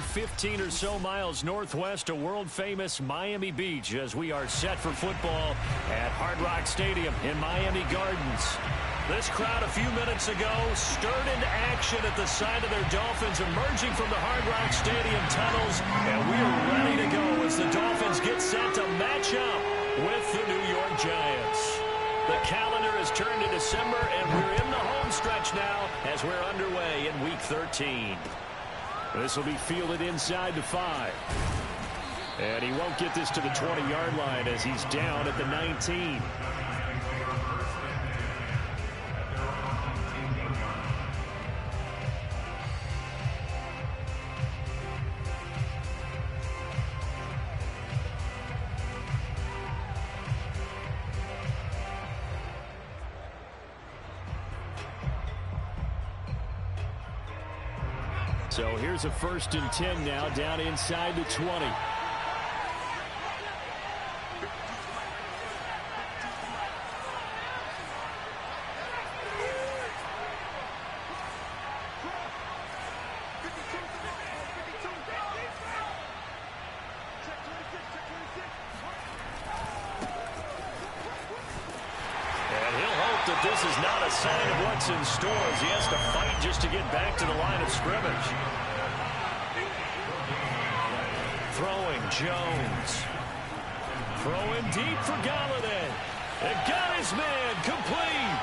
15 or so miles northwest of world-famous Miami Beach as we are set for football at Hard Rock Stadium in Miami Gardens. This crowd a few minutes ago stirred into action at the side of their Dolphins emerging from the Hard Rock Stadium tunnels, and we're ready to go as the Dolphins get set to match up with the New York Giants. The calendar has turned to December, and we're in the home stretch now as we're underway in Week 13. This will be fielded inside the 5. And he won't get this to the 20-yard line as he's down at the 19. So here's a 1st and 10 now down inside the 20. And he'll hope that this is not a sign of what's in store as he has to fight just to get back to the line of scrimmage. Throwing Jones. Throwing deep for Galladay. And got his man complete.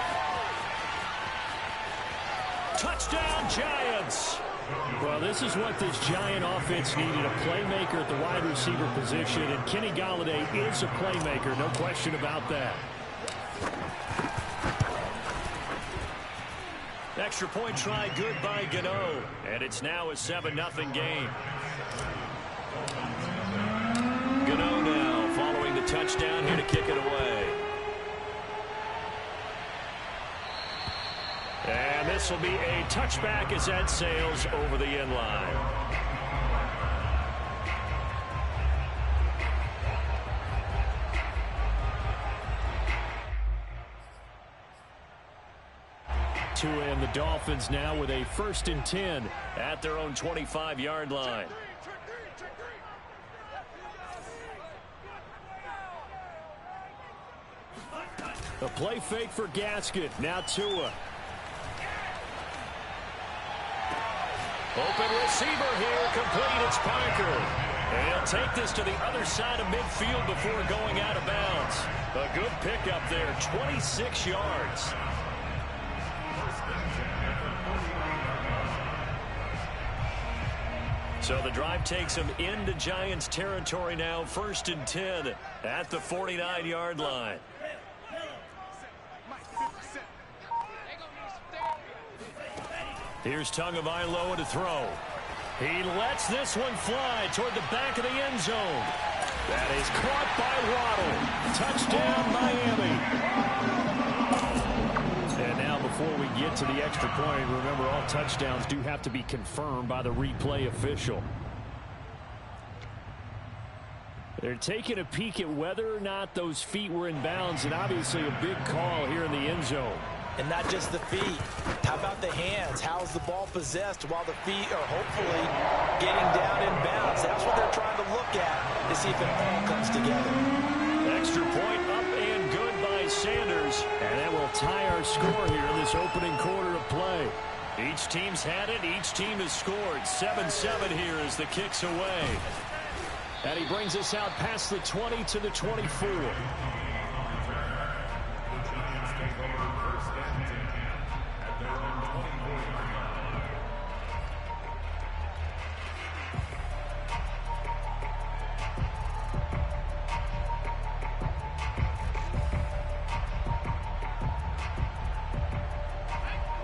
Touchdown Giants. Well, this is what this Giant offense needed, a playmaker at the wide receiver position, and Kenny Galladay is a playmaker, no question about that. Extra point try good by Gano, and it's now a 7-0 game. Gano now following the touchdown here to kick it away. And this will be a touchback as that sails over the end line. And the Dolphins now with a 1st and 10 at their own 25-yard line. A play fake for Gaskin. Now Tua. Open receiver here. Complete. It's Parker. And he'll take this to the other side of midfield before going out of bounds. A good pickup there. 26 yards. So the drive takes him into Giants territory now. 1st and 10 at the 49-yard line. Here's Tagovailoa to throw. He lets this one fly toward the back of the end zone. That is caught by Waddle. Touchdown, Miami. And now before we get to the extra point, remember all touchdowns do have to be confirmed by the replay official. They're taking a peek at whether or not those feet were in bounds, and obviously a big call here in the end zone. And not just the feet. How about the hands? How is the ball possessed while the feet are hopefully getting down in bounds? That's what they're trying to look at to see if it all comes together. Extra point up and good by Sanders. And that will tie our score here in this opening quarter of play. Each team's had it. Each team has scored. 7-7 here as the kick's away. And he brings us out past the 20 to the 24.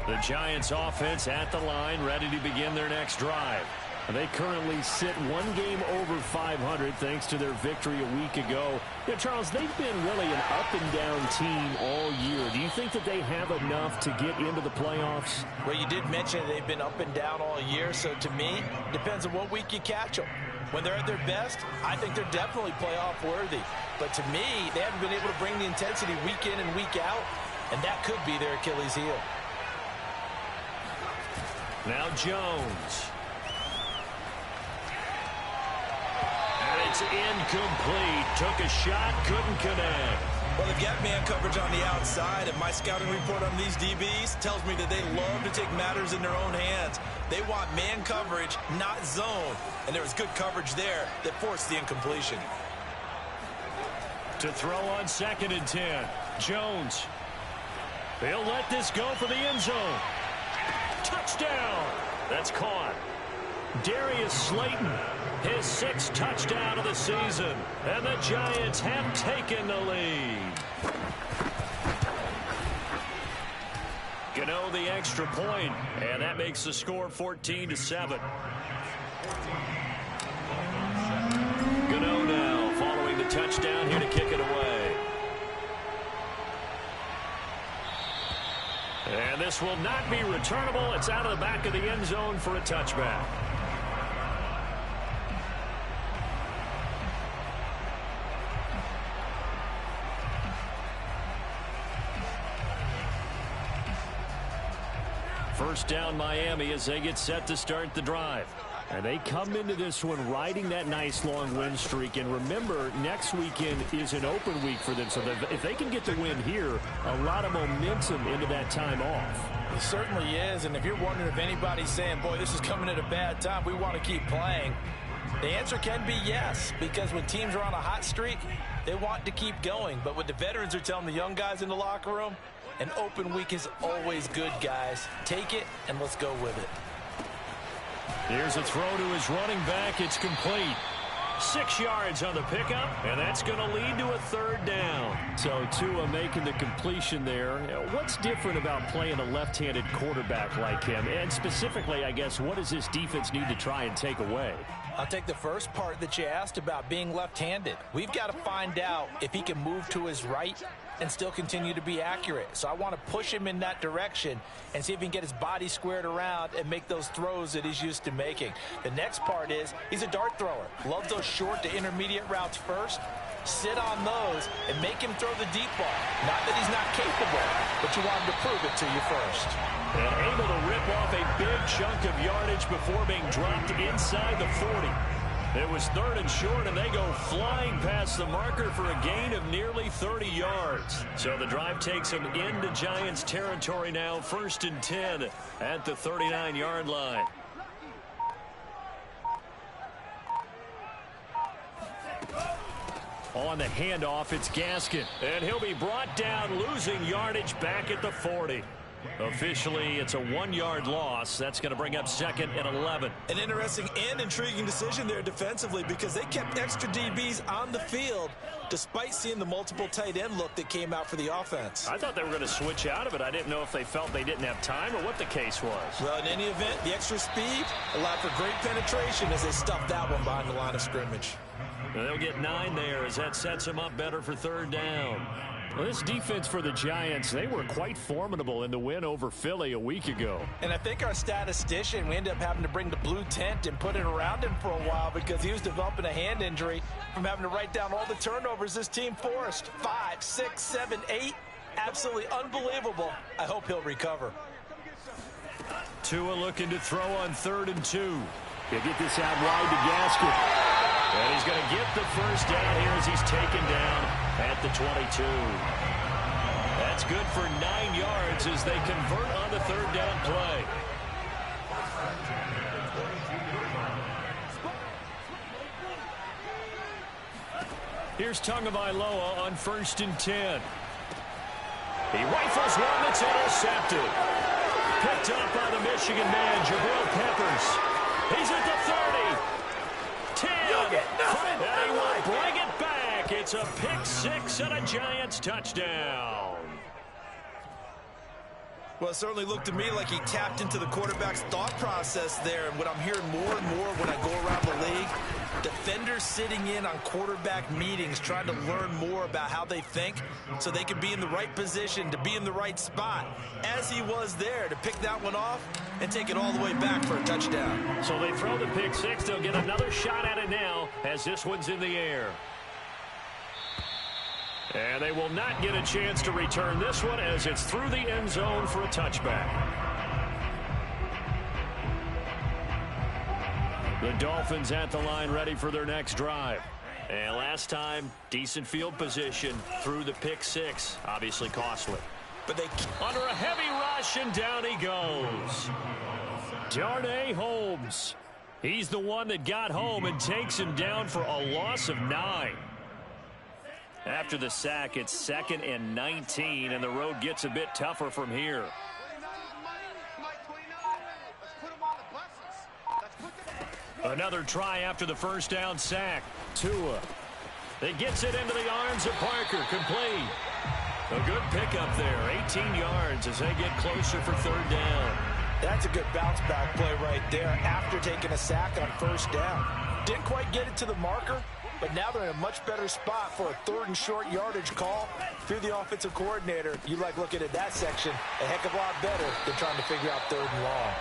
The Giants offense at the line, ready to begin their next drive. They currently sit one game over 500 thanks to their victory a week ago. Yeah, Charles, they've been really an up-and-down team all year. Do you think that they have enough to get into the playoffs? Well, you did mention they've been up and down all year, so to me, it depends on what week you catch them. When they're at their best, I think they're definitely playoff worthy. But to me, they haven't been able to bring the intensity week in and week out, and that could be their Achilles heel. Now Jones. is incomplete. Took a shot, couldn't connect. Well, they've got man coverage on the outside, and my scouting report on these DBs tells me that they love to take matters in their own hands. They want man coverage, not zone. And there was good coverage there that forced the incompletion. To throw on 2nd and 10. Jones. He'll let this go for the end zone. Touchdown. That's caught. Darius Slayton, his 6th touchdown of the season. And the Giants have taken the lead. Gano the extra point, and that makes the score 14-7. Gano now following the touchdown here to kick it away. And this will not be returnable. It's out of the back of the end zone for a touchback. First down Miami as they get set to start the drive. And they come into this one riding that nice long win streak. And remember, next weekend is an open week for them. So if they can get the win here, a lot of momentum into that time off. It certainly is. And if you're wondering if anybody's saying, boy, this is coming at a bad time, we want to keep playing, the answer can be yes. Because when teams are on a hot streak, they want to keep going. But what the veterans are telling the young guys in the locker room, an open week is always good, guys. Take it, and let's go with it. Here's a throw to his running back. It's complete. 6 yards on the pickup, and that's going to lead to a 3rd down. So Tua making the completion there. What's different about playing a left-handed quarterback like him? And specifically, I guess, what does this defense need to try and take away? I'll take the first part that you asked about being left-handed. We've got to find out if he can move to his right and still continue to be accurate. So I want to push him in that direction and see if he can get his body squared around and make those throws that he's used to making. The next part is he's a dart thrower. Loves those short to intermediate routes first. Sit on those and make him throw the deep ball. Not that he's not capable, but you want him to prove it to you first. And able to rip off a big chunk of yardage before being dropped inside the 40. It was 3rd and short, and they go flying past the marker for a gain of nearly 30 yards. So the drive takes them into Giants territory now, 1st and 10 at the 39-yard line. On the handoff, it's Gaskin, and he'll be brought down, losing yardage back at the 40. Officially, it's a 1-yard loss. That's going to bring up 2nd and 11. An interesting and intriguing decision there defensively because they kept extra DBs on the field despite seeing the multiple tight end look that came out for the offense. I thought they were going to switch out of it. I didn't know if they felt they didn't have time or what the case was. Well, in any event, the extra speed allowed for great penetration as they stuffed that one behind the line of scrimmage. And they'll get 9 there as that sets them up better for 3rd down. Well, this defense for the Giants, they were quite formidable in the win over Philly a week ago. And I think our statistician, we ended up having to bring the blue tent and put it around him for a while because he was developing a hand injury from having to write down all the turnovers this team forced. 5, 6, 7, 8. Absolutely unbelievable. I hope he'll recover. Tua looking to throw on 3rd and 2. He'll get this out wide to Gaskin. And he's going to get the first down here as he's taken down at the 22. That's good for 9 yards as they convert on the 3rd down play. Here's Tagovailoa on 1st and 10. He rifles one that's intercepted. Picked up by the Michigan man, Jabril Peppers. He's at the 30. 10. And he will bring it back. It's a pick 6 and a Giants touchdown. Well, it certainly looked to me like he tapped into the quarterback's thought process there. And what I'm hearing more and more when I go around the league, defenders sitting in on quarterback meetings trying to learn more about how they think so they can be in the right position to be in the right spot, as he was there to pick that one off and take it all the way back for a touchdown. So they throw the pick 6. They'll get another shot at it now as this one's in the air. And they will not get a chance to return this one as it's through the end zone for a touchback. The Dolphins at the line ready for their next drive. And last time, decent field position through the pick six. Obviously costly. But they under a heavy rush, and down he goes. Darnay Holmes. He's the one that got home and takes him down for a loss of 9. After the sack, it's 2nd and 19, and the road gets a bit tougher from here. Another try after the first down sack. Tua. It gets it into the arms of Parker. Complete. A good pickup there. 18 yards as they get closer for 3rd down. That's a good bounce back play right there after taking a sack on 1st down. Didn't quite get it to the marker, but now they're in a much better spot for a 3rd and short yardage call. If you're the offensive coordinator, you like looking at that section a heck of a lot better than trying to figure out 3rd and long.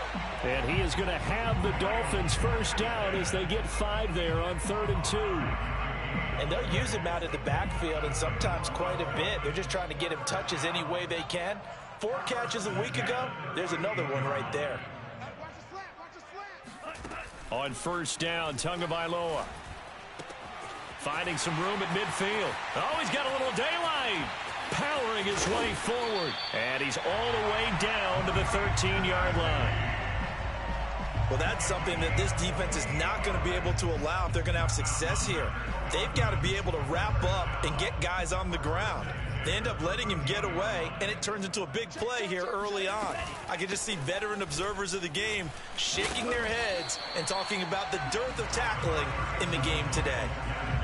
And he is going to have the Dolphins 1st down as they get 5 there on 3rd and 2. And they'll use him out of the backfield, and sometimes quite a bit. They're just trying to get him touches any way they can. 4 catches a week ago, there's another one right there. On 1st down, Tagovailoa. Finding some room at midfield. Oh, he's got a little daylight. Powering his way forward. And he's all the way down to the 13-yard line. Well, that's something that this defense is not going to be able to allow if they're going to have success here. They've got to be able to wrap up and get guys on the ground. They end up letting him get away, and it turns into a big play here early on. I can just see veteran observers of the game shaking their heads and talking about the dearth of tackling in the game today.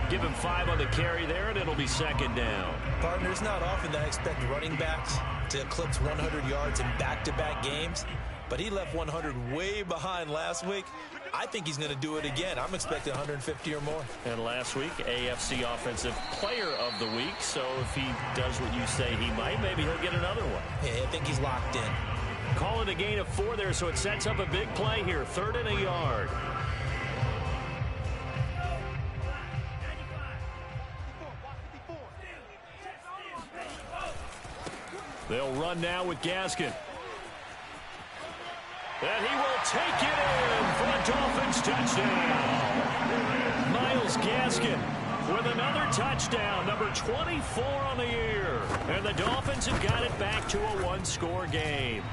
Give him 5 on the carry there, and it'll be 2nd down. Partner, it's not often that I expect running backs to eclipse 100 yards in back-to-back games, but he left 100 way behind last week. I think he's going to do it again. I'm expecting 150 or more. And last week, AFC Offensive Player of the Week. So if he does what you say he might, maybe he'll get another one. Yeah, I think he's locked in. Call it a gain of 4 there, so it sets up a big play here. 3rd and a yard. They'll run now with Gaskin. And he will take it in for a Dolphins touchdown. Myles Gaskin with another touchdown, number 24 on the year. And the Dolphins have got it back to a 1-score game.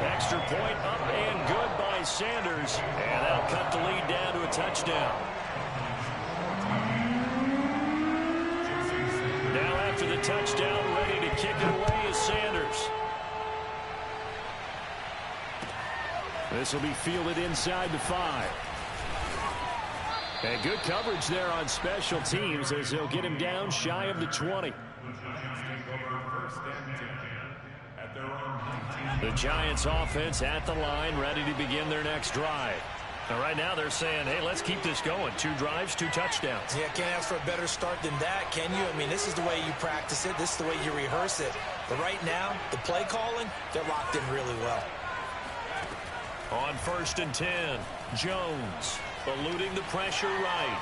Extra point up and good by Sanders. And that'll cut the lead down to a touchdown. Now after the touchdown, ready to kick it away is Sanders. This will be fielded inside the 5. And good coverage there on special teams as they'll get him down shy of the 20. The Giants offense at the line, ready to begin their next drive. Now right now they're saying, hey, let's keep this going. 2 drives, 2 touchdowns. Yeah, can't ask for a better start than that, can you? I mean, this is the way you practice it. This is the way you rehearse it. But right now, the play calling, they're locked in really well. On 1st and 10, Jones eluding the pressure right.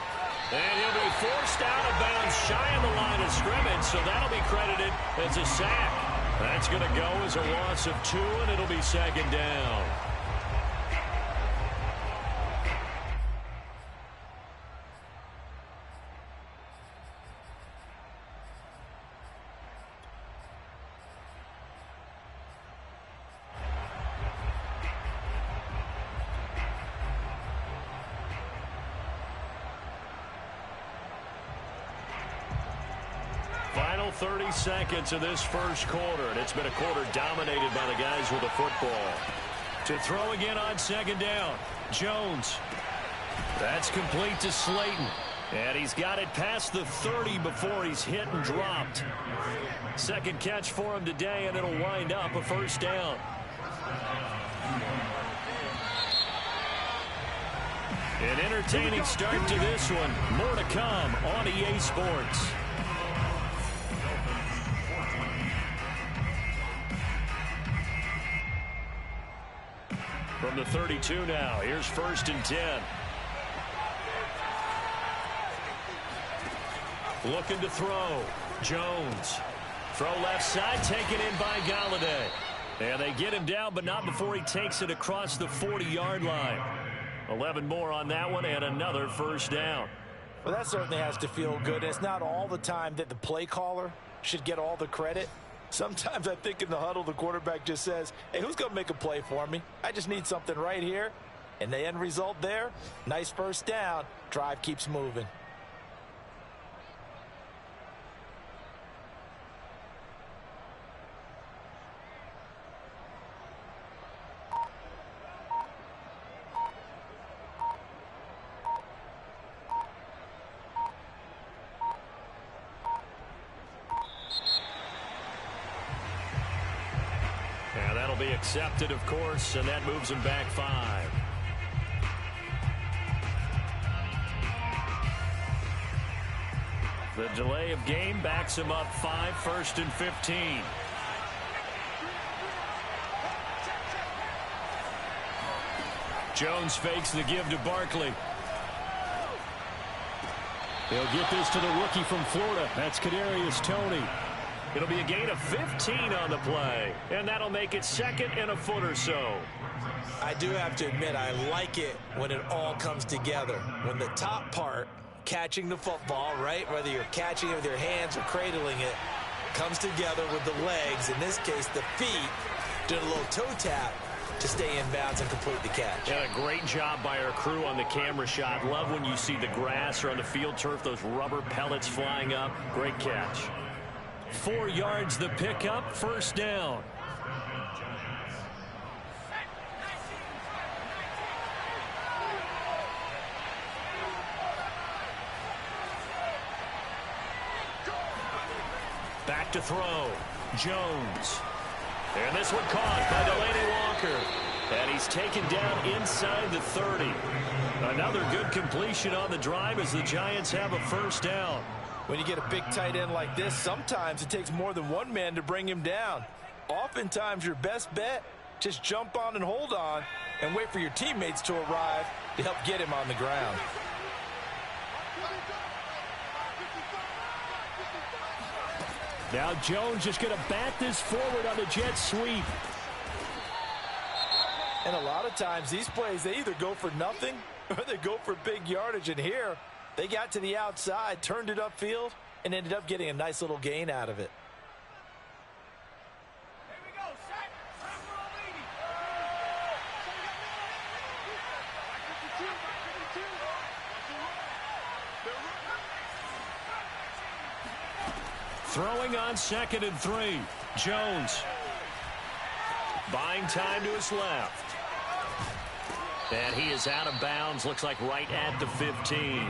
And he'll be forced out of bounds shy of the line of scrimmage, so that'll be credited as a sack. That's going to go as a loss of 2, and it'll be 2nd down. Final 30 seconds of this first quarter, and it's been a quarter dominated by the guys with the football. To throw again on 2nd down, Jones. That's complete to Slayton. And he's got it past the 30 before he's hit and dropped. 2nd catch for him today, and it'll wind up a 1st down. An entertaining start to this one. More to come on EA Sports. From the 32 now, here's 1st and 10. Looking to throw. Jones. Throw left side, taken in by Galladay. And they get him down, but not before he takes it across the 40-yard line. 11 more on that one, and another 1st down. Well, that certainly has to feel good. It's not all the time that the play caller should get all the credit. Sometimes I think in the huddle, the quarterback just says, hey, who's going to make a play for me? I just need something right here. And the end result there, nice first down. Drive keeps moving. Yeah, that'll be accepted, of course, and that moves him back 5. The delay of game backs him up 5, 1st and 15. Jones fakes the give to Barkley. They'll get this to the rookie from Florida. That's Kadarius Toney. It'll be a gain of 15 on the play, and that'll make it 2nd and a foot or so. I do have to admit, I like it when it all comes together. When the top part, catching the football, right, whether you're catching it with your hands or cradling it, comes together with the legs, in this case the feet, doing a little toe tap to stay in bounds and complete the catch. Yeah, a great job by our crew on the camera shot. Love when you see the grass or on the field turf, those rubber pellets flying up. Great catch. 4 yards the pickup, 1st down. Back to throw. Jones. And this one caught by Delaney Walker. And he's taken down inside the 30. Another good completion on the drive as the Giants have a 1st down. When you get a big tight end like this, sometimes it takes more than one man to bring him down. Oftentimes, your best bet, just jump on and hold on and wait for your teammates to arrive to help get him on the ground. Now Jones just going to bat this forward on the jet sweep. And a lot of times, these plays, they either go for nothing or they go for big yardage. And here, they got to the outside, turned it upfield, and ended up getting a nice little gain out of it. Throwing on 2nd and 3. Jones. Buying time to his left. And he is out of bounds. Looks like right at the 15.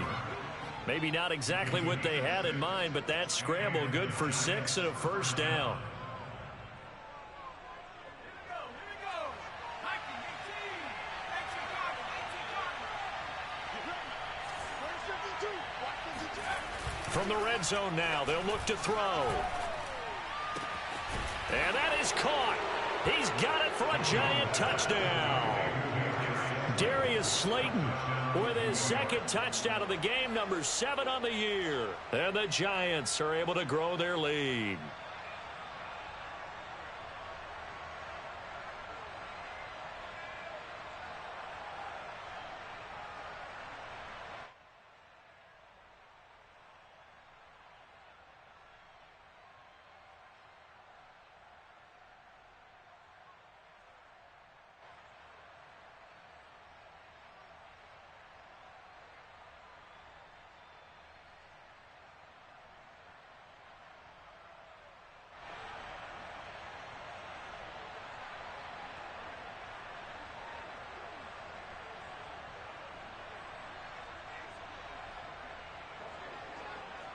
Maybe not exactly what they had in mind, but that scramble good for 6 and a 1st down. From the red zone now, they'll look to throw. And that is caught. He's got it for a Giant touchdown. Darius Slayton with his 2nd touchdown of the game, number 7 on the year. And the Giants are able to grow their lead.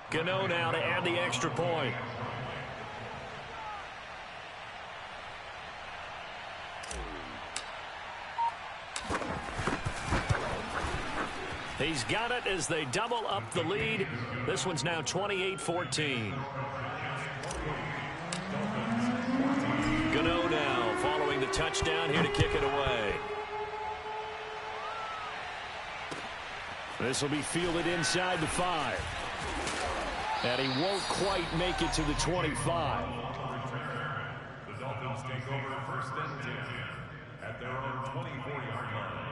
Gano now to add the extra point. He's got it as they double up the lead. This one's now 28-14. Gano now following the touchdown here to kick it away. This will be fielded inside the 5. And he won't quite make it to the 25. The Dolphins take over 1st and 10 at their own 24-yard line.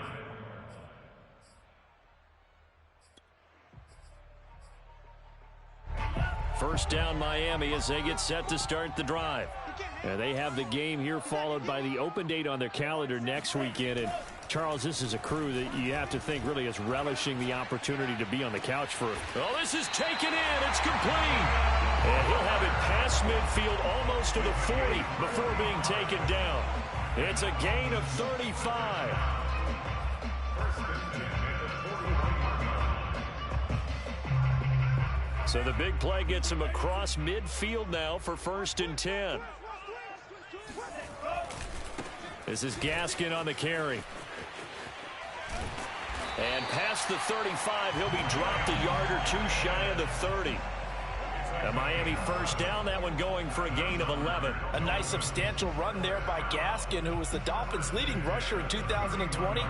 First down Miami as they get set to start the drive. And they have the game here followed by the open date on their calendar next weekend. And Charles, this is a crew that you have to think really is relishing the opportunity to be on the couch for. Oh, this is taken in. It's complete. And he'll have it past midfield almost to the 40 before being taken down. It's a gain of 35. So the big play gets him across midfield now for 1st and 10. This is Gaskin on the carry. And past the 35, he'll be dropped a yard or two shy of the 30. The Miami first down, that one going for a gain of 11. A nice substantial run there by Gaskin, who was the Dolphins' leading rusher in 2020.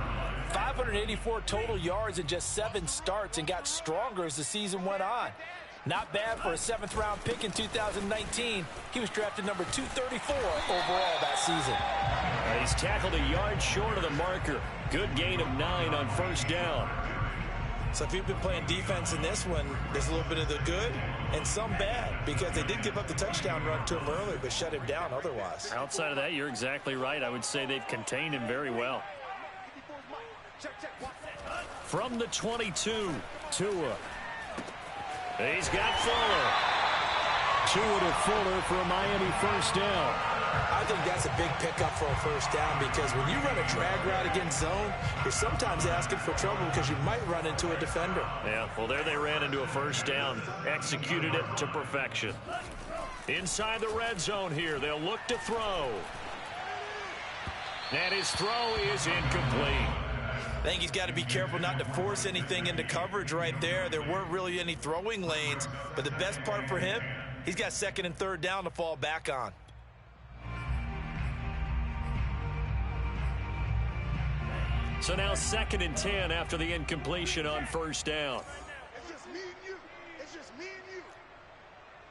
584 total yards in just 7 starts and got stronger as the season went on. Not bad for a 7th-round pick in 2019. He was drafted number 234 overall that season. He's tackled a yard short of the marker. Good gain of 9 on first down. So if you've been playing defense in this one, there's a little bit of the good and some bad, because they did give up the touchdown run to him earlier, but shut him down otherwise. Outside of that, you're exactly right. I would say they've contained him very well. From the 22, Tua. He's got Fuller. Tua to Fuller for a Miami first down. I think that's a big pickup for a first down, because when you run a drag route against zone, you're sometimes asking for trouble because you might run into a defender. Yeah, well, there they ran into a first down. Executed it to perfection. Inside the red zone here, they'll look to throw. And his throw is incomplete. I think he's got to be careful not to force anything into coverage right there. There weren't really any throwing lanes, but the best part for him, he's got 2nd and 3rd down to fall back on. So now 2nd and 10 after the incompletion on first down. It's just me and you. It's just me and you.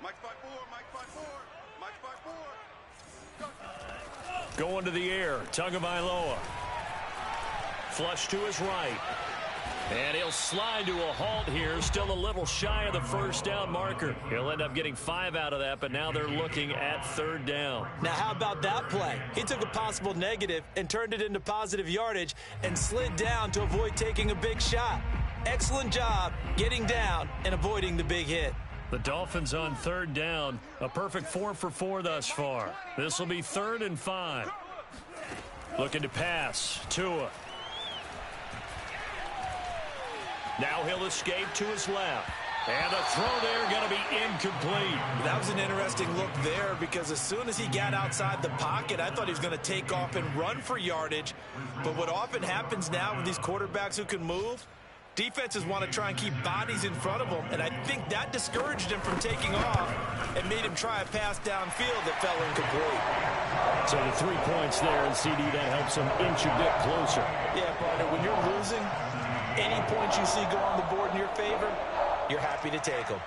Mike 5-4, Mike 5-4, Mike 5-4. Going to the air, Tagovailoa. Flush to his right. And he'll slide to a halt here, still a little shy of the first down marker. He'll end up getting 5 out of that, but now they're looking at 3rd down. Now, how about that play? He took a possible negative and turned it into positive yardage and slid down to avoid taking a big shot. Excellent job getting down and avoiding the big hit. The Dolphins on 3rd down, a perfect 4 for 4 thus far. This will be 3rd and 5. Looking to pass, Tua. Now he'll escape to his left. And the throw there going to be incomplete. That was an interesting look there, because as soon as he got outside the pocket, I thought he was going to take off and run for yardage. But what often happens now with these quarterbacks who can move, defenses want to try and keep bodies in front of them, and I think that discouraged him from taking off and made him try a pass downfield that fell incomplete. So the 3 points there, and CD, that helps him inch a bit closer. Yeah, partner, when you're losing, any points you see go on the board in your favor, you're happy to take them.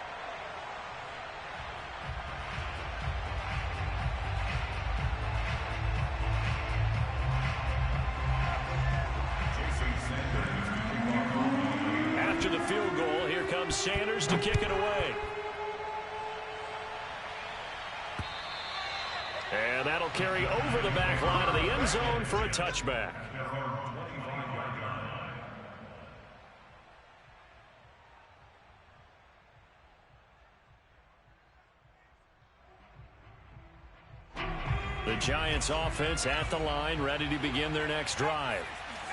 After the field goal, here comes Sanders to kick it away. And that'll carry over the back line of the end zone for a touchback. The Giants offense at the line, ready to begin their next drive.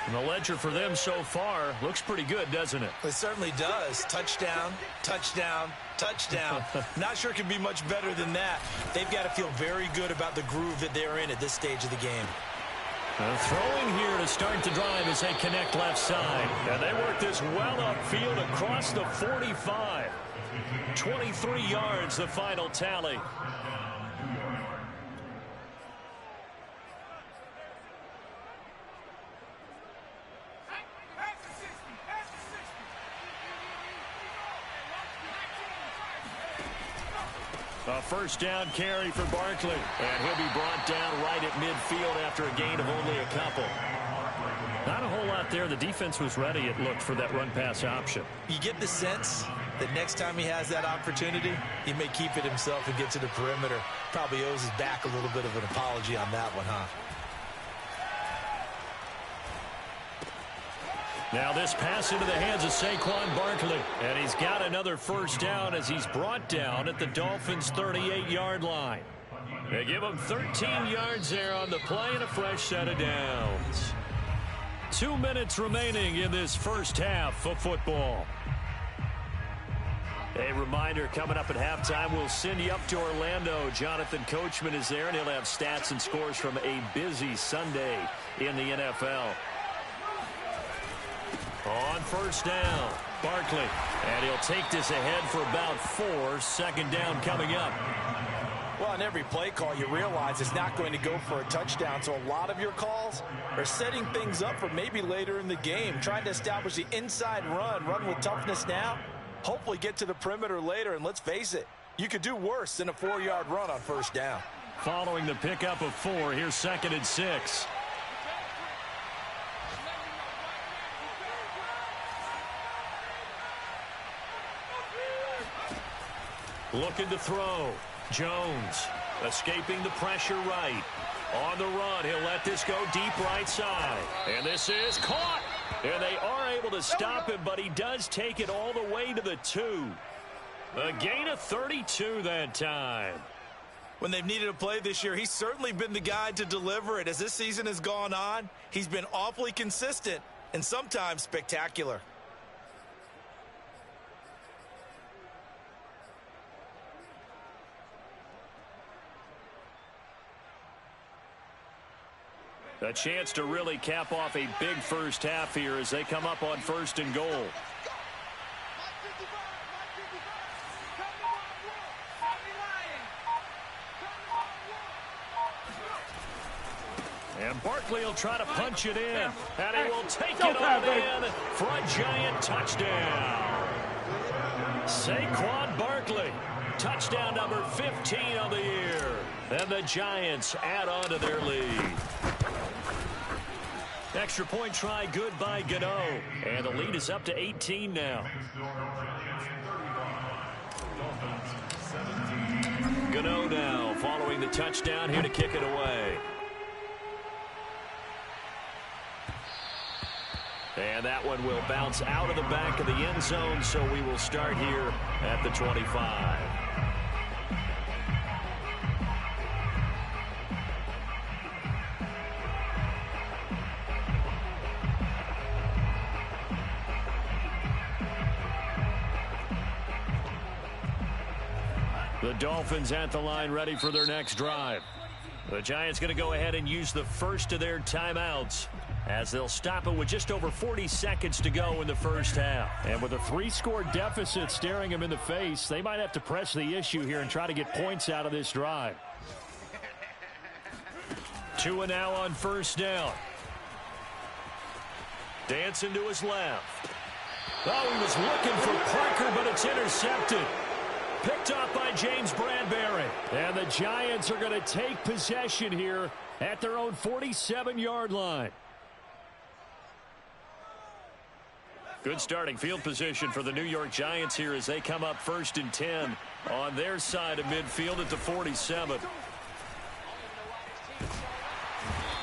And the ledger for them so far looks pretty good, doesn't it? It certainly does. Touchdown, touchdown, touchdown. Not sure it can be much better than that. They've got to feel very good about the groove that they're in at this stage of the game. Throwing here to start the drive as they connect left side. And they work this well upfield across the 45. 23 yards, the final tally. A first down carry for Barkley. And he'll be brought down right at midfield after a gain of only a couple. Not a whole lot there. The defense was ready, it looked, for that run-pass option. You get the sense The next time he has that opportunity, he may keep it himself and get to the perimeter. Probably owes his back a little bit of an apology on that one, huh? Now this pass into the hands of Saquon Barkley. And he's got another first down as he's brought down at the Dolphins' 38-yard line. They give him 13 yards there on the play and a fresh set of downs. 2 minutes remaining in this first half of football. A reminder, coming up at halftime, we'll send you up to Orlando. Jonathan Coachman is there, and he'll have stats and scores from a busy Sunday in the NFL. On first down, Barkley. And he'll take this ahead for about 4. Second down coming up. Well, on every play call, you realize it's not going to go for a touchdown. So a lot of your calls are setting things up for maybe later in the game, trying to establish the inside run with toughness now. Hopefully get to the perimeter later, and let's face it, you could do worse than a 4-yard run on first down. Following the pickup of 4, here's 2nd and 6. Looking to throw. Jones escaping the pressure right. On the run, he'll let this go deep right side. And this is caught. And they are able to stop him, but he does take it all the way to the 2. A gain of 32 that time. When they've needed a play this year, he's certainly been the guy to deliver it. As this season has gone on, he's been awfully consistent and sometimes spectacular. A chance to really cap off a big first half here as they come up on 1st and goal. And Barkley will try to punch it in. And he will take it on in for a giant touchdown. Saquon Barkley. Touchdown number 15 on the year. And the Giants add on to their lead. Extra point try good by Gano. And the lead is up to 18 now. Gano now following the touchdown here to kick it away. And that one will bounce out of the back of the end zone, so we will start here at the 25. The Dolphins at the line ready for their next drive. The Giants going to go ahead and use the first of their timeouts as they'll stop it with just over 40 seconds to go in the first half. And with a 3-score deficit staring them in the face, they might have to press the issue here and try to get points out of this drive. 2 and now on first down. Dancing to his left. Oh, he was looking for Parker, but it's intercepted. Picked off by James Bradbury. And the Giants are going to take possession here at their own 47-yard line. Good starting field position for the New York Giants here as they come up 1st and 10 on their side of midfield at the 47.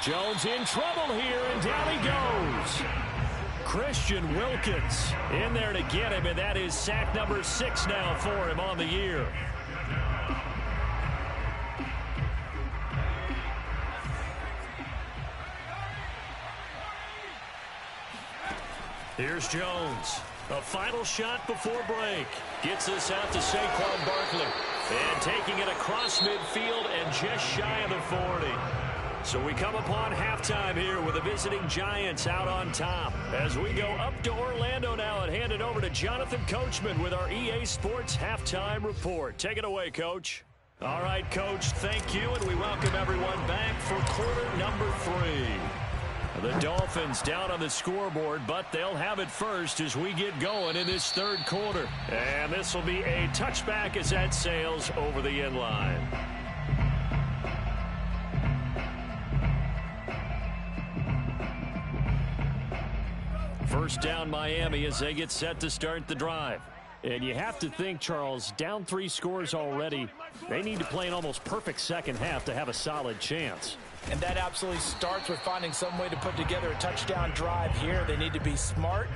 Jones in trouble here, and down he goes. Christian Wilkins in there to get him, and that is sack number 6 now for him on the year. Here's Jones. A final shot before break. Gets this out to Saquon Barkley. And taking it across midfield and just shy of the 40. So we come upon halftime here with the visiting Giants out on top. As we go up to Orlando now and hand it over to Jonathan Coachman with our EA Sports Halftime Report. Take it away, Coach. All right, Coach, thank you, and we welcome everyone back for quarter number 3. The Dolphins down on the scoreboard, but they'll have it first as we get going in this third quarter. And this will be a touchback as that sails over the end line. First down Miami as they get set to start the drive. And you have to think, Charles, down 3 scores already. They need to play an almost perfect second half to have a solid chance. And that absolutely starts with finding some way to put together a touchdown drive here. They need to be smart,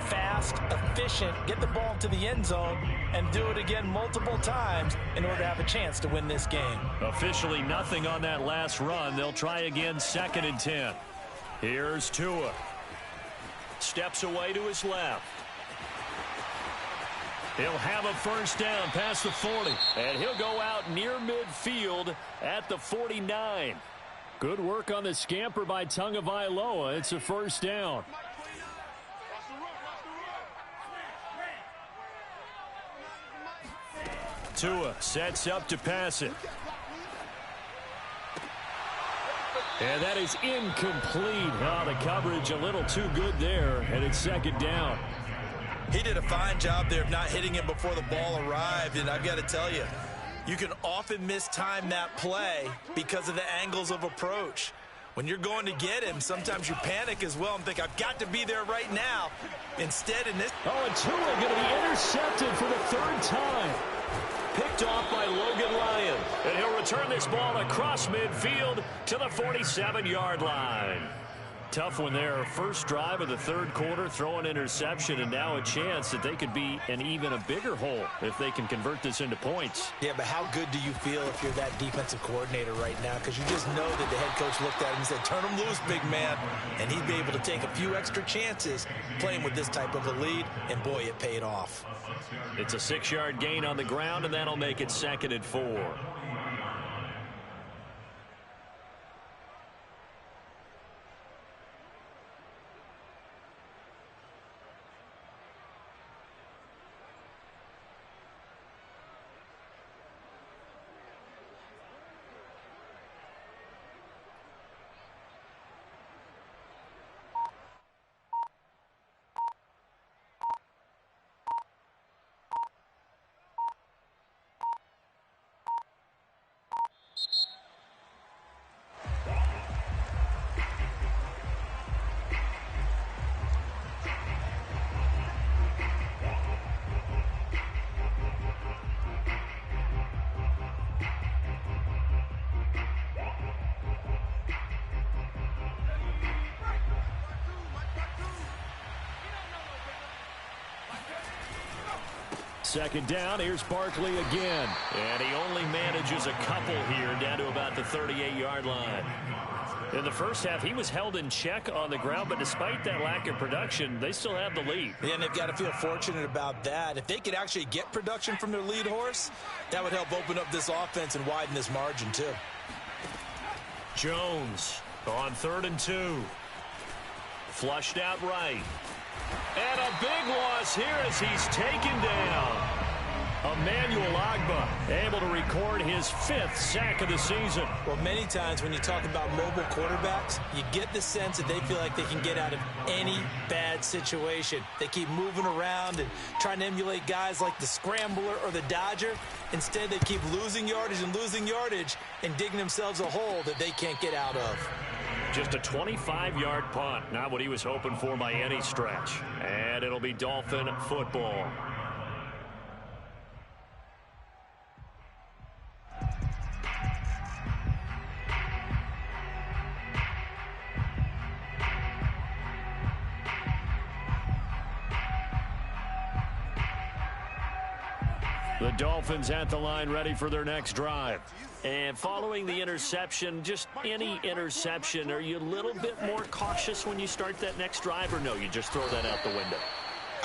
fast, efficient, get the ball to the end zone, and do it again multiple times in order to have a chance to win this game. Officially nothing on that last run. They'll try again 2nd and 10. Here's Tua. Steps away to his left. He'll have a first down past the 40. And he'll go out near midfield at the 49. Good work on the scamper by Tagovailoa. It's a first down. Tua sets up to pass it. And that is incomplete. Oh, the coverage a little too good there, and it's 2nd down. He did a fine job there of not hitting him before the ball arrived, and I've got to tell you, you can often mistime that play because of the angles of approach. When you're going to get him, sometimes you panic as well and think, I've got to be there right now. Instead, in this... Oh, and Tua going to be intercepted for the 3rd time. Picked off by Logan Lyon. And he'll return this ball across midfield to the 47-yard line. Tough one there. First drive of the 3rd quarter, throw an interception, and now a chance that they could be in even a bigger hole if they can convert this into points. Yeah, but how good do you feel if you're that defensive coordinator right now? Because you just know that the head coach looked at him and said, turn him loose, big man. And he'd be able to take a few extra chances playing with this type of a lead, and boy, it paid off. It's a 6-yard gain on the ground, and that'll make it 2nd and 4. Second down, here's Barkley again. And he only manages a couple here down to about the 38-yard line. In the first half, he was held in check on the ground, but despite that lack of production, they still have the lead. Yeah, and they've got to feel fortunate about that. If they could actually get production from their lead horse, that would help open up this offense and widen this margin too. Jones on 3rd and 2. Flushed out right. And a big loss here as he's taken down. Emmanuel Ogbah able to record his 5th sack of the season. Well, many times when you talk about mobile quarterbacks, you get the sense that they feel like they can get out of any bad situation. They keep moving around and trying to emulate guys like the Scrambler or the Dodger. Instead, they keep losing yardage and digging themselves a hole that they can't get out of. Just a 25-yard punt, not what he was hoping for by any stretch. And it'll be Dolphin football. The Dolphins at the line ready for their next drive. And following the interception, just any interception, are you a little bit more cautious when you start that next drive, or no, you just throw that out the window?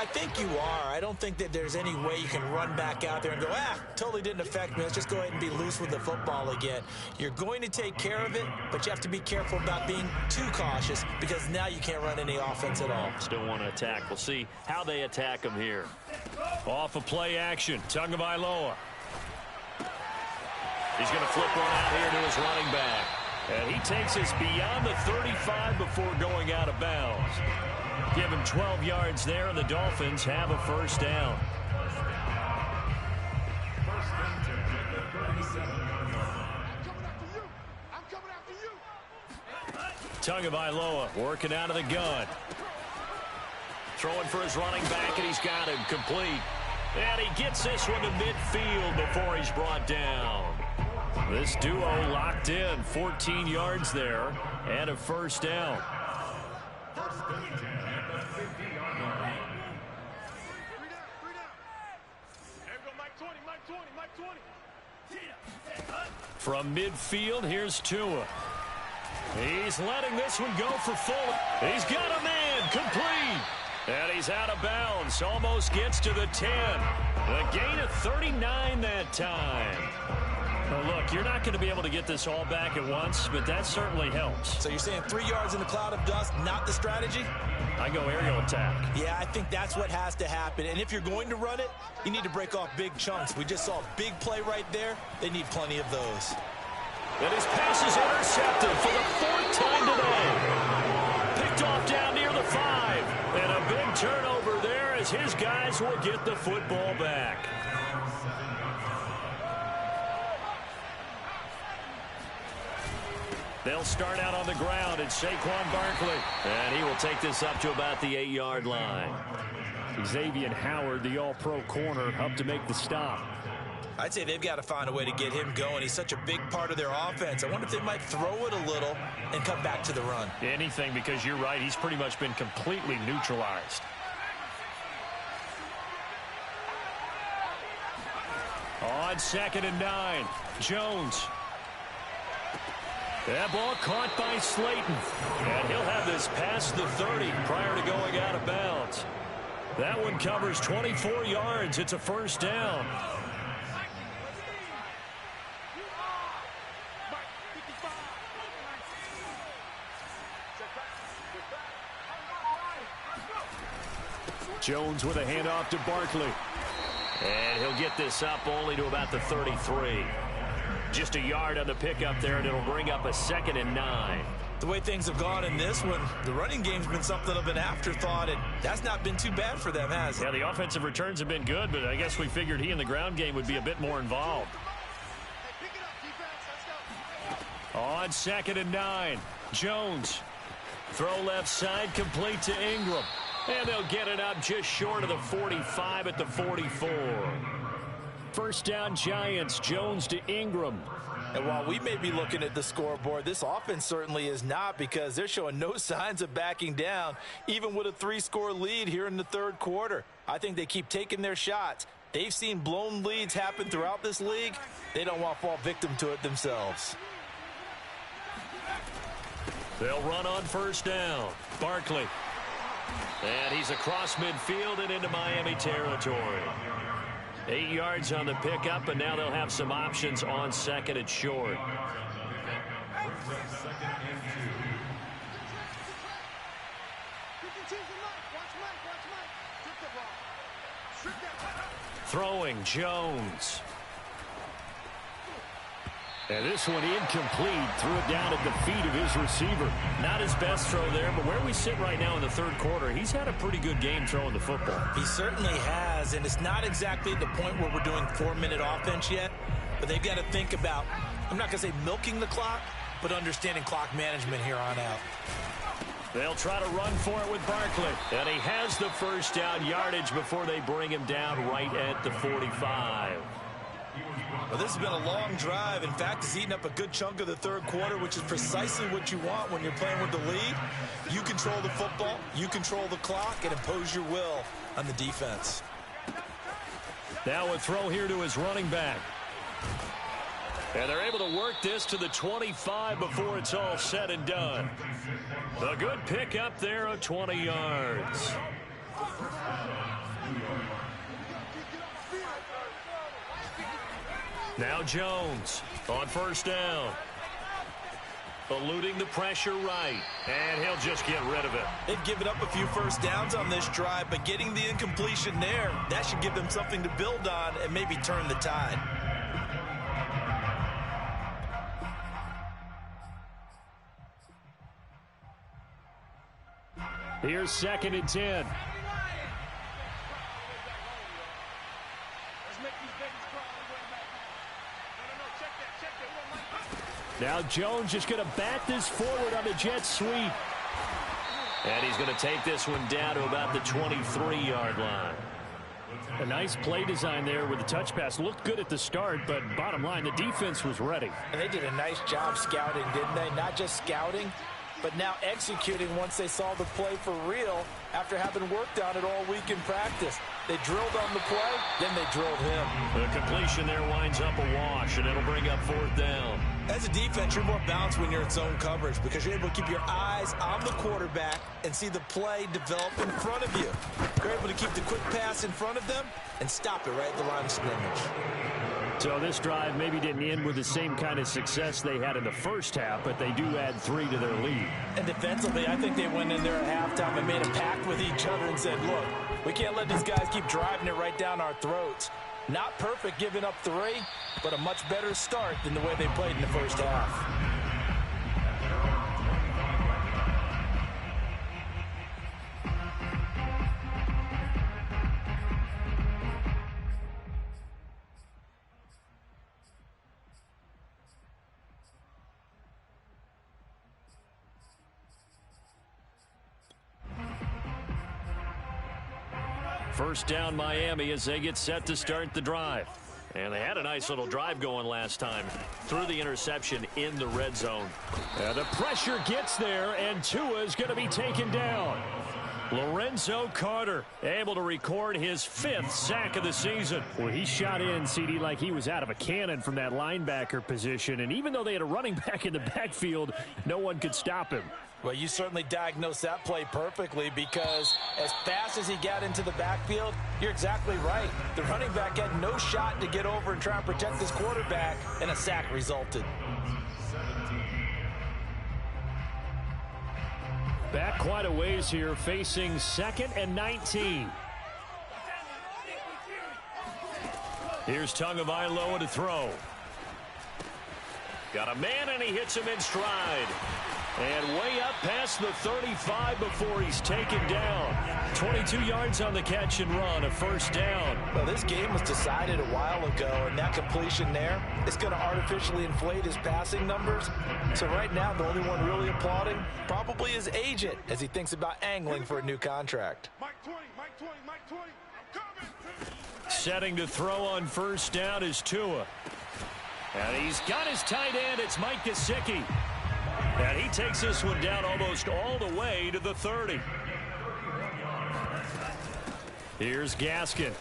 I think you are. I don't think that there's any way you can run back out there and go, totally didn't affect me. Let's just go ahead and be loose with the football again. You're going to take care of it, but you have to be careful about being too cautious because now you can't run any offense at all. Still want to attack. We'll see how they attack him here. Off of play action, Tagovailoa. He's going to flip one out here to his running back. And he takes us beyond the 35 before going out of bounds. Give him 12 yards there, and the Dolphins have a first down. Tagovailoa working out of the gun. Throwing for his running back, and he's got him complete. And he gets this one to midfield before he's brought down. This duo locked in, 14 yards there, and a first down. From midfield, here's Tua. He's letting this one go for full. He's got a man, complete. And he's out of bounds, almost gets to the 10. A gain of 39 that time. Well, look, you're not going to be able to get this all back at once, but that certainly helps. So you're saying 3 yards in a cloud of dust, not the strategy? I go aerial attack. Yeah, I think that's what has to happen. And if you're going to run it, you need to break off big chunks. We just saw a big play right there. They need plenty of those. And his pass is intercepted for the 4th time today. Picked off down near the 5. And a big turnover there as his guys will get the football back. They'll start out on the ground. It's Saquon Barkley. And he will take this up to about the 8-yard line. Xavier Howard, the all-pro corner, up to make the stop. I'd say they've got to find a way to get him going. He's such a big part of their offense. I wonder if they might throw it a little and come back to the run. Anything, because you're right. He's pretty much been completely neutralized. On 2nd and 9, Jones. That ball caught by Slayton. And he'll have this past the 30 prior to going out of bounds. That one covers 24 yards. It's a first down. Jones with a handoff to Barkley. And he'll get this up only to about the 33. Just a yard on the pickup there, and it'll bring up a 2nd and 9. The way things have gone in this one, the running game's been something of an afterthought, and that's not been too bad for them, has it? Yeah, the offensive returns have been good, but I guess we figured he in the ground game would be a bit more involved. On 2nd and 9, Jones. Throw left side, complete to Ingram. And they'll get it up just short of the 45 at the 44. First down, Giants. Jones to Ingram. And while we may be looking at the scoreboard, this offense certainly is not, because they're showing no signs of backing down, even with a 3-score lead here in the 3rd quarter. I think they keep taking their shots. They've seen blown leads happen throughout this league. They don't want to fall victim to it themselves. They'll run on first down. Barkley. And he's across midfield and into Miami territory. 8 yards on the pickup, and now they'll have some options on 2nd and short. Throwing, Jones. And this one incomplete. Threw it down at the feet of his receiver. Not his best throw there, but where we sit right now in the 3rd quarter, he's had a pretty good game throwing the football. He certainly has, and it's not exactly the point where we're doing 4-minute offense yet, but they've got to think about, I'm not going to say milking the clock, but understanding clock management here on out. They'll try to run for it with Barkley. And he has the first down yardage before they bring him down right at the 45. Well, this has been a long drive. In fact, it's eaten up a good chunk of the 3rd quarter, which is precisely what you want when you're playing with the lead. You control the football, you control the clock, and impose your will on the defense. Now a throw here to his running back. And they're able to work this to the 25 before it's all said and done. A good pickup there of 20 yards. Now Jones on first down. Eluding the pressure right. And he'll just get rid of it. They've given up a few first downs on this drive, but getting the incompletion there, that should give them something to build on and maybe turn the tide. Here's 2nd and 10. Now Jones just going to bat this forward on the jet sweep. And he's going to take this one down to about the 23-yard line. A nice play design there with the touch pass. Looked good at the start, but bottom line, the defense was ready. And they did a nice job scouting, didn't they? Not just scouting, but now executing once they saw the play for real after having worked on it all week in practice. They drilled on the play, then they drilled him. The completion there winds up a wash, and it'll bring up 4th down. As a defense, you're more balanced when you're in zone coverage because you're able to keep your eyes on the quarterback and see the play develop in front of you. You're able to keep the quick pass in front of them and stop it right at the line of scrimmage. So this drive maybe didn't end with the same kind of success they had in the first half, but they do add 3 to their lead. And defensively, I think they went in there at halftime and made a pact with each other and said, look, we can't let these guys keep driving it right down our throats. Not perfect giving up 3, but a much better start than the way they played in the first half. First down Miami as they get set to start the drive. And they had a nice little drive going last time. Threw the interception in the red zone. The pressure gets there, and Tua is going to be taken down. Lorenzo Carter able to record his 5th sack of the season. Well, he shot in, CD, like he was out of a cannon from that linebacker position. And even though they had a running back in the backfield, no one could stop him. Well, you certainly diagnosed that play perfectly because as fast as he got into the backfield, you're exactly right. The running back had no shot to get over and try and protect his quarterback, and a sack resulted. Back quite a ways here, facing 2nd and 19. Here's Tagovailoa to throw. Got a man, and he hits him in stride. And way up past the 35 before he's taken down. 22 yards on the catch and run, a first down. Well, this game was decided a while ago, and that completion there is going to artificially inflate his passing numbers. So right now, the only one really applauding probably his agent as he thinks about angling for a new contract. Mike 20, Mike 20, Mike 20. I'm coming. Setting to throw on first down is Tua. And he's got his tight end. It's Mike Gesicki. And he takes this one down almost all the way to the 30. Here's Gaskin.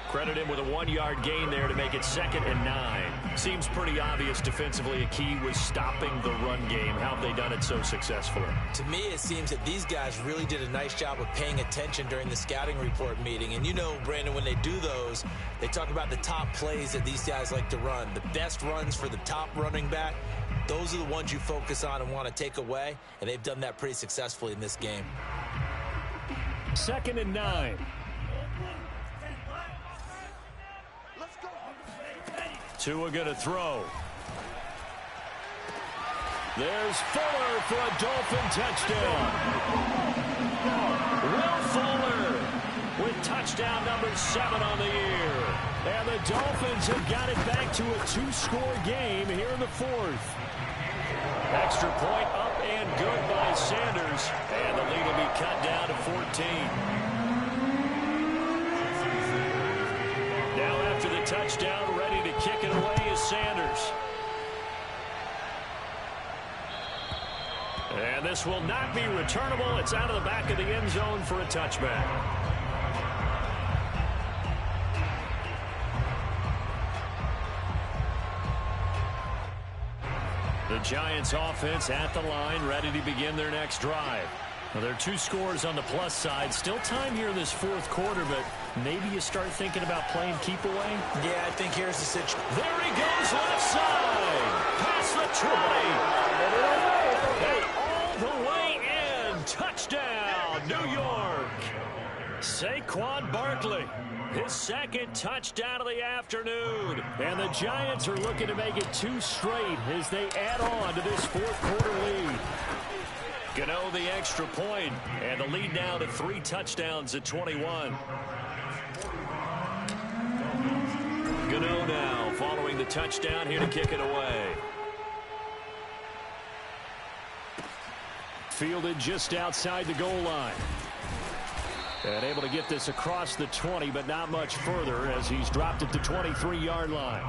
Credit him with a 1-yard gain there to make it 2nd and 9. Seems pretty obvious defensively a key was stopping the run game. How have they done it so successfully? To me, it seems that these guys really did a nice job of paying attention during the scouting report meeting. And you know, Brandon, when they do those, they talk about the top plays that these guys like to run. The best runs for the top running back, those are the ones you focus on and want to take away. And they've done that pretty successfully in this game. 2nd and 9. Tua going to throw. There's Fuller for a Dolphin touchdown. Will Fuller with touchdown number 7 on the year. And the Dolphins have got it back to a 2-score game here in the 4th. Extra point up and good by Sanders. And the lead will be cut down to 14. Now after the touchdown, ready to kick it away is Sanders. And this will not be returnable. It's out of the back of the end zone for a touchback. The Giants offense at the line, ready to begin their next drive. Well, there are 2 scores on the plus side. Still time here in this 4th quarter, but maybe you start thinking about playing keep away. Yeah, I think here's the situation. There he goes left side. Past the 20. And all the way in. Touchdown, New York. Saquon Barkley. His 2nd touchdown of the afternoon. And the Giants are looking to make it 2 straight as they add on to this 4th quarter lead. Gano the extra point, and the lead now to 3 touchdowns at 21. Gano now following the touchdown here to kick it away. Fielded just outside the goal line. And able to get this across the 20, but not much further as he's dropped at the 23-yard line.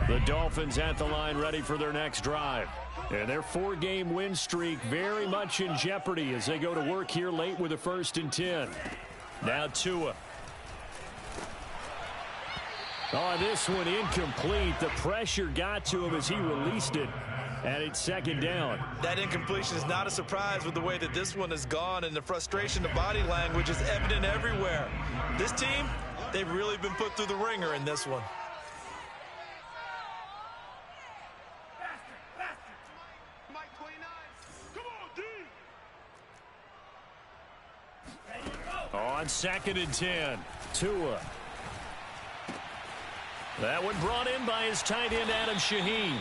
The Dolphins at the line ready for their next drive. And their 4-game win streak very much in jeopardy as they go to work here late with a 1st and 10. Now Tua. Oh, this one incomplete. The pressure got to him as he released it. And it's 2nd down. That incompletion is not a surprise with the way that this one has gone, and the frustration, the body language is evident everywhere. This team, they've really been put through the ringer in this one. On 2nd and 10, Tua. That one brought in by his tight end, Adam Shaheen.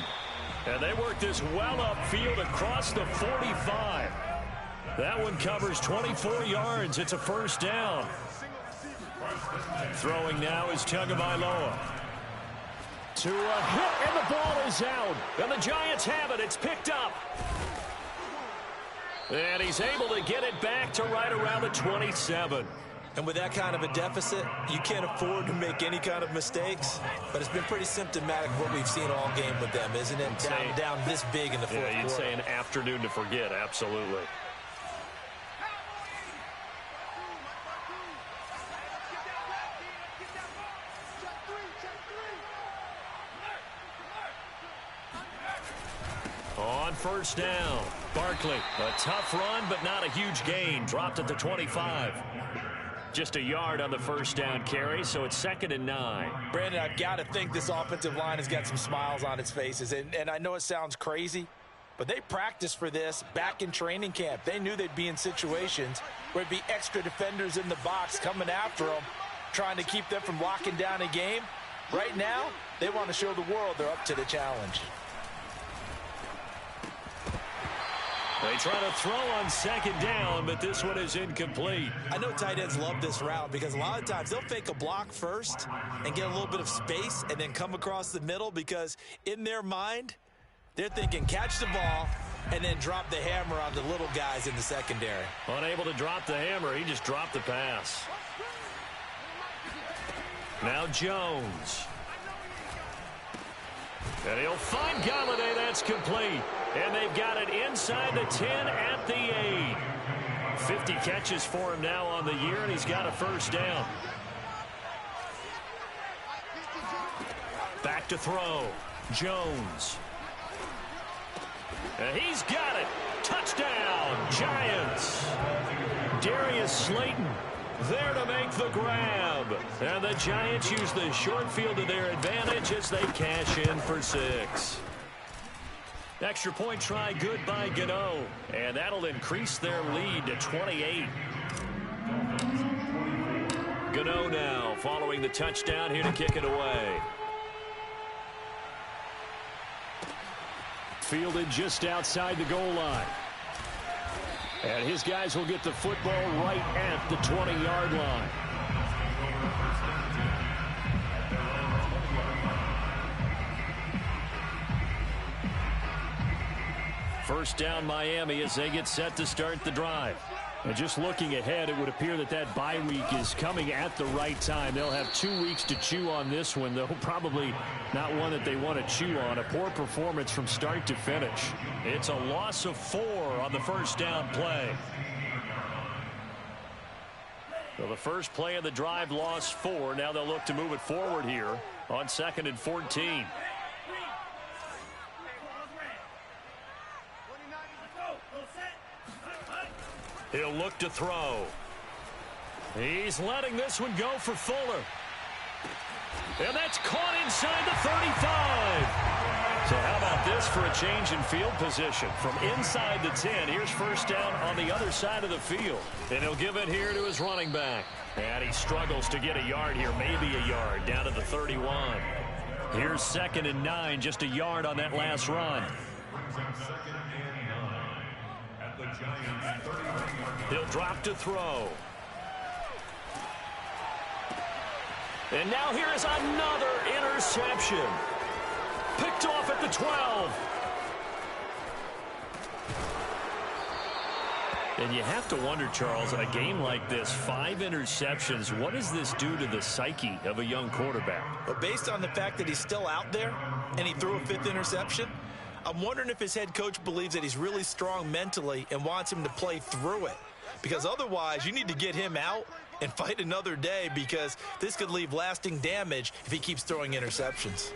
And they work this well upfield across the 45. That one covers 24 yards. It's a 1st down. Throwing now is Tagovailoa. Tua hit, and the ball is out. And the Giants have it. It's picked up. And he's able to get it back to right around the 27. And with that kind of a deficit, you can't afford to make any kind of mistakes. But it's been pretty symptomatic of what we've seen all game with them, isn't it? Down this big in the fourth quarter. You'd say an afternoon to forget, absolutely. On 1st down, Barkley. A tough run, but not a huge gain. Dropped at the 25. Just a yard on the 1st down carry, so it's 2nd and 9. Brandon, I've got to think this offensive line has got some smiles on its faces. And I know it sounds crazy, but they practiced for this back in training camp. They knew they'd be in situations where it'd be extra defenders in the box coming after them, trying to keep them from locking down a game. Right now, they want to show the world they're up to the challenge. They try to throw on 2nd down, but this one is incomplete. I know tight ends love this route because a lot of times they'll fake a block first and get a little bit of space and then come across the middle because in their mind, they're thinking catch the ball and then drop the hammer on the little guys in the secondary. Unable to drop the hammer, he just dropped the pass. Now Jones. And he'll find Galladay. That's complete. And they've got it inside the 10 at the 8. 50 catches for him now on the year, and he's got a 1st down. Back to throw. Jones. And he's got it. Touchdown, Giants. Darius Slayton there to make the grab. And the Giants use the short field to their advantage as they cash in for 6. Extra point try good by Gano. And that'll increase their lead to 28. Gano now following the touchdown here to kick it away. Fielded just outside the goal line. And his guys will get the football right at the 20-yard line. First down Miami as they get set to start the drive. And just looking ahead, it would appear that that bye week is coming at the right time. They'll have 2 weeks to chew on this one, though probably not one that they want to chew on. A poor performance from start to finish. It's a loss of 4 on the first down play. So the first play of the drive lost 4. Now they'll look to move it forward here on 2nd and 14. He'll look to throw. He's letting this one go for Fuller. And that's caught inside the 35. So how about this for a change in field position? From inside the 10, here's first down on the other side of the field. And he'll give it here to his running back. And he struggles to get a yard here, maybe a yard, down to the 31. Here's 2nd and 9, just a yard on that last run. He'll drop to throw. And now here is another interception. Picked off at the 12. And you have to wonder, Charles, in a game like this, 5 interceptions, what does this do to the psyche of a young quarterback? But based on the fact that he's still out there and he threw a 5th interception, I'm wondering if his head coach believes that he's really strong mentally and wants him to play through it. Because otherwise, you need to get him out and fight another day, because this could leave lasting damage if he keeps throwing interceptions.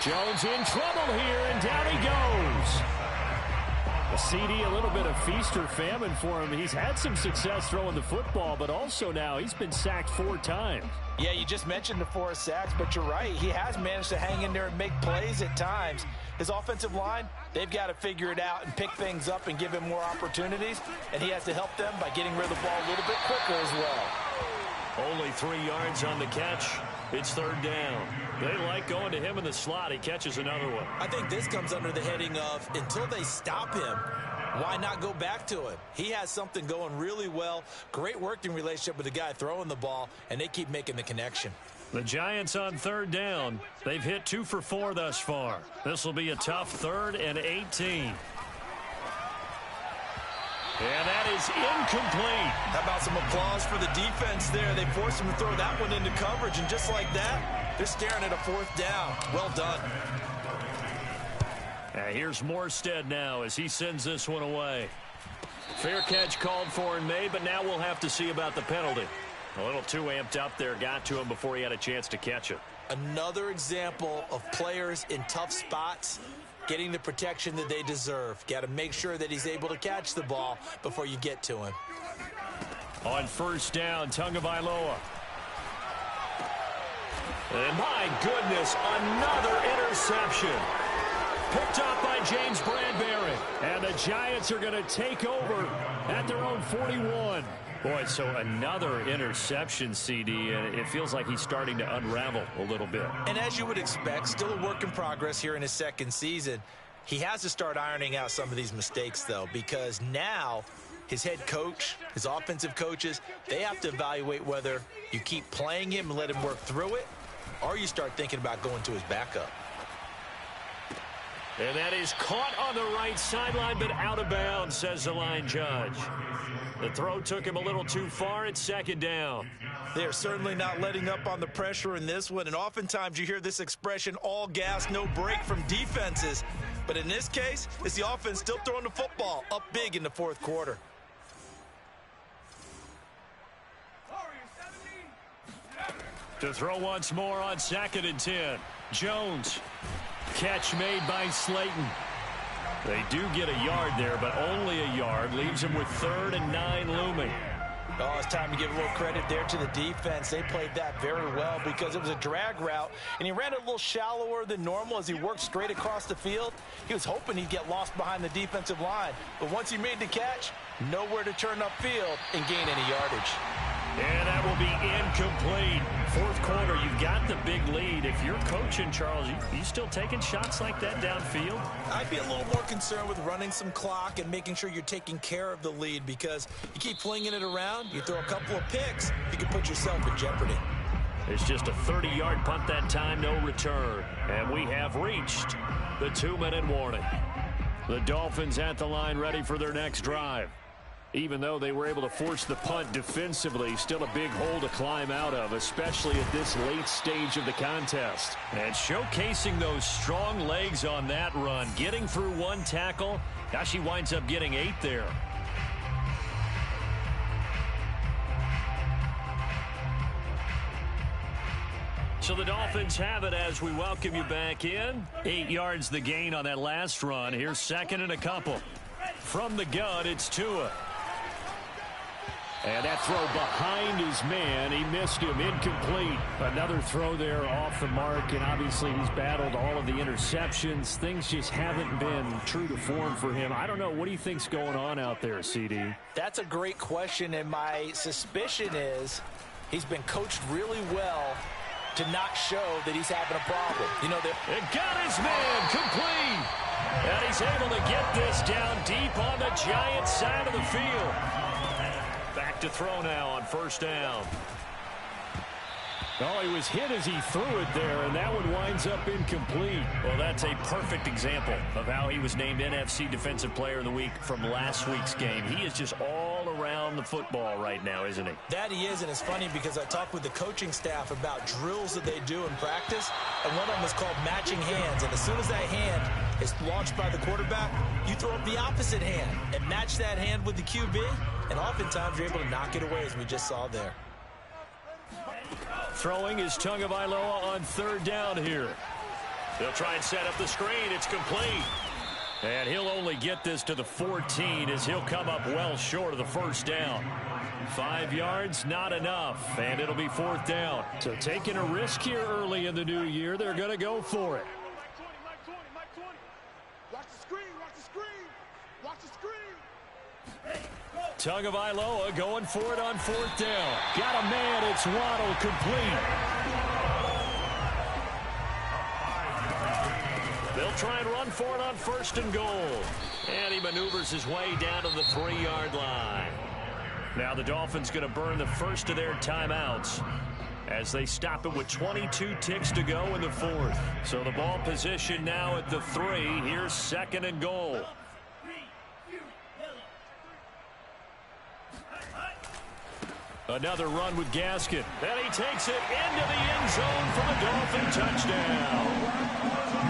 Jones in trouble here, and down he goes. A CD, a little bit of feast or famine for him. He's had some success throwing the football, but also now he's been sacked 4 times. Yeah, you just mentioned the 4 sacks, but you're right. He has managed to hang in there and make plays at times. His offensive line, they've got to figure it out and pick things up and give him more opportunities, and he has to help them by getting rid of the ball a little bit quicker as well. Only 3 yards on the catch. It's 3rd down. They like going to him in the slot. He catches another one. I think this comes under the heading of, until they stop him, why not go back to him? He has something going really well. Great working relationship with the guy throwing the ball, and they keep making the connection. The Giants on 3rd down. They've hit 2 for 4 thus far. This will be a tough 3rd and 18. And that is incomplete. How about some applause for the defense there? They forced him to throw that one into coverage, and just like that, they're staring at a 4th down. Well done. Here's Morstead now as he sends this one away. Fair catch called for and made, but now we'll have to see about the penalty. A little too amped up there, got to him before he had a chance to catch it. Another example of players in tough spots getting the protection that they deserve. Got to make sure that he's able to catch the ball before you get to him. On 1st down, Tagovailoa. And my goodness, another interception. Picked off by James Bradbury. And the Giants are going to take over at their own 41. Boy, so another interception, CD, and it feels like he's starting to unravel a little bit. And as you would expect, still a work in progress here in his 2nd season. He has to start ironing out some of these mistakes, though, because now his head coach, his offensive coaches, they have to evaluate whether you keep playing him and let him work through it, or you start thinking about going to his backup. And that is caught on the right sideline, but out of bounds, says the line judge. The throw took him a little too far. It's 2nd down. They're certainly not letting up on the pressure in this one, and oftentimes you hear this expression, all gas, no break, from defenses. But in this case, it's the offense still throwing the football up big in the 4th quarter. To throw once more on 2nd and 10. Jones. Catch made by Slayton. They do get a yard there, but only a yard. Leaves them with 3rd and 9 looming. Oh, it's time to give a little credit there to the defense. They played that very well because it was a drag route, and he ran it a little shallower than normal as he worked straight across the field. He was hoping he'd get lost behind the defensive line, but once he made the catch, nowhere to turn upfield and gain any yardage. And that will be incomplete. 4th quarter, you've got the big lead. If you're coaching, Charles, you still taking shots like that downfield? I'd be a little more concerned with running some clock and making sure you're taking care of the lead, because you keep flinging it around, you throw a couple of picks, you can put yourself in jeopardy. It's just a 30-yard punt that time, no return. And we have reached the 2-minute warning. The Dolphins at the line, ready for their next drive. Even though they were able to force the punt defensively, still a big hole to climb out of, especially at this late stage of the contest. And showcasing those strong legs on that run, getting through 1 tackle. Gosh, he winds up getting 8 there. So the Dolphins have it as we welcome you back in. 8 yards the gain on that last run. Here's 2nd and a couple. From the gun, it's Tua. And that throw behind his man, he missed him, incomplete. Another throw there off the mark, and obviously he's battled all of the interceptions. Things just haven't been true to form for him. I don't know, what do you think's going on out there, CD? That's a great question, and my suspicion is he's been coached really well to not show that he's having a problem. You know, it got his man, complete. And he's able to get this down deep on the Giants side of the field. Back to throw now on first down. Oh, he was hit as he threw it there, and that one winds up incomplete. Well, that's a perfect example of how he was named NFC Defensive Player of the Week from last week's game. He is just all around the football right now, isn't he? That he is, and it's funny because I talked with the coaching staff about drills that they do in practice, and one of them is called matching hands. And as soon as that hand is launched by the quarterback, you throw up the opposite hand and match that hand with the QB, and oftentimes you're able to knock it away, as we just saw there. Throwing is Tagovailoa on third down here. They'll try and set up the screen. It's complete. And he'll only get this to the 14 as he'll come up well short of the first down. 5 yards, not enough, and it'll be fourth down. So taking a risk here early in the new year, they're going to go for it. Watch the screen, watch the screen, watch the screen. Tagovailoa going for it on fourth down. Got a man. It's Waddle, complete. They'll try and run for it on first and goal. And he maneuvers his way down to the 3-yard line. Now the Dolphins going to burn the first of their timeouts as they stop it with 22 ticks to go in the fourth. So the ball position now at the 3. Here's second and goal. Another run with Gaskin. And he takes it into the end zone for the Dolphin touchdown.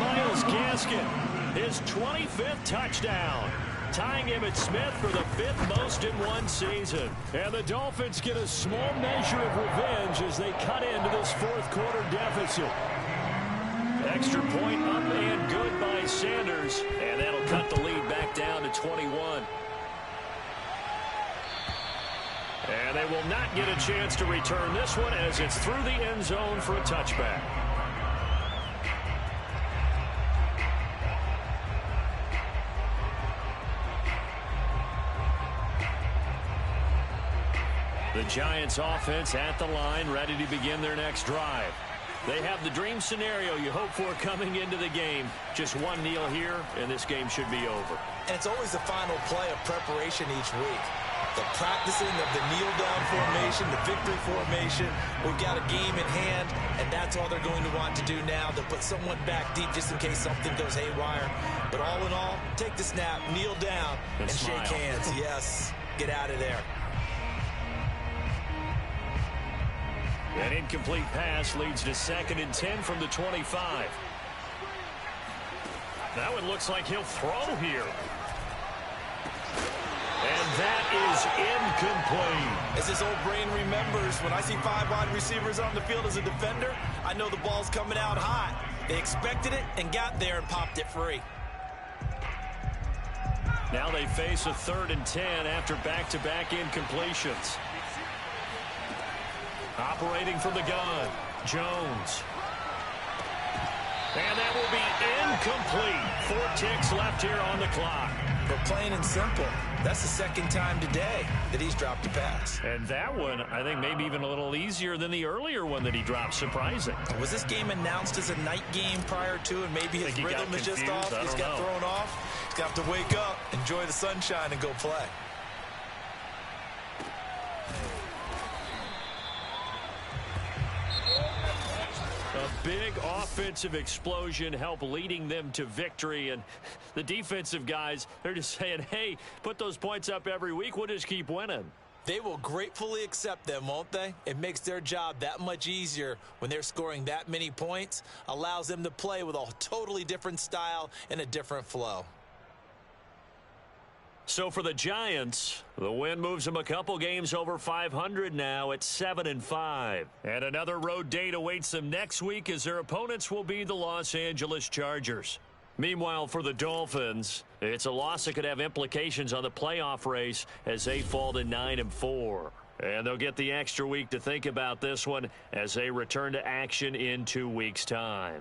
Myles Gaskin, his 25th touchdown, tying Emmitt Smith for the 5th most in one season. And the Dolphins get a small measure of revenge as they cut into this fourth quarter deficit. Extra point up and good by Sanders. And that'll cut the lead back down to 21. And they will not get a chance to return this one as it's through the end zone for a touchback. The Giants offense at the line, ready to begin their next drive. They have the dream scenario you hope for coming into the game. Just one kneel here, and this game should be over. And it's always the final play of preparation each week. The practicing of the kneel-down formation, the victory formation. We've got a game in hand, and that's all they're going to want to do now, to put someone back deep just in case something goes haywire. But all in all, take the snap, kneel down, and shake hands. Yes, get out of there. An incomplete pass leads to 2nd and 10 from the 25. That one looks like he'll throw here. And that is incomplete. As his old brain remembers, when I see 5 wide receivers on the field as a defender, I know the ball's coming out hot. They expected it and got there and popped it free. Now they face a 3rd and 10 after back-to-back incompletions. Operating from the gun, Jones. And that will be incomplete. 4 ticks left here on the clock. But plain and simple, that's the 2nd time today that he's dropped a pass. And that one, I think, maybe even a little easier than the earlier one that he dropped. Surprising. Was this game announced as a night game prior to, and maybe his rhythm is just off? He's got thrown off. He's got to wake up, enjoy the sunshine, and go play. A big offensive explosion helped leading them to victory, and the defensive guys, they're just saying, hey, put those points up every week, we'll just keep winning. They will gratefully accept them, won't they? It makes their job that much easier when they're scoring that many points, allows them to play with a totally different style and a different flow. So for the Giants, the win moves them a couple games over 500 now at 7-5. And another road date awaits them next week as their opponents will be the Los Angeles Chargers. Meanwhile, for the Dolphins, it's a loss that could have implications on the playoff race as they fall to 9-4. And they'll get the extra week to think about this one as they return to action in 2 weeks' time.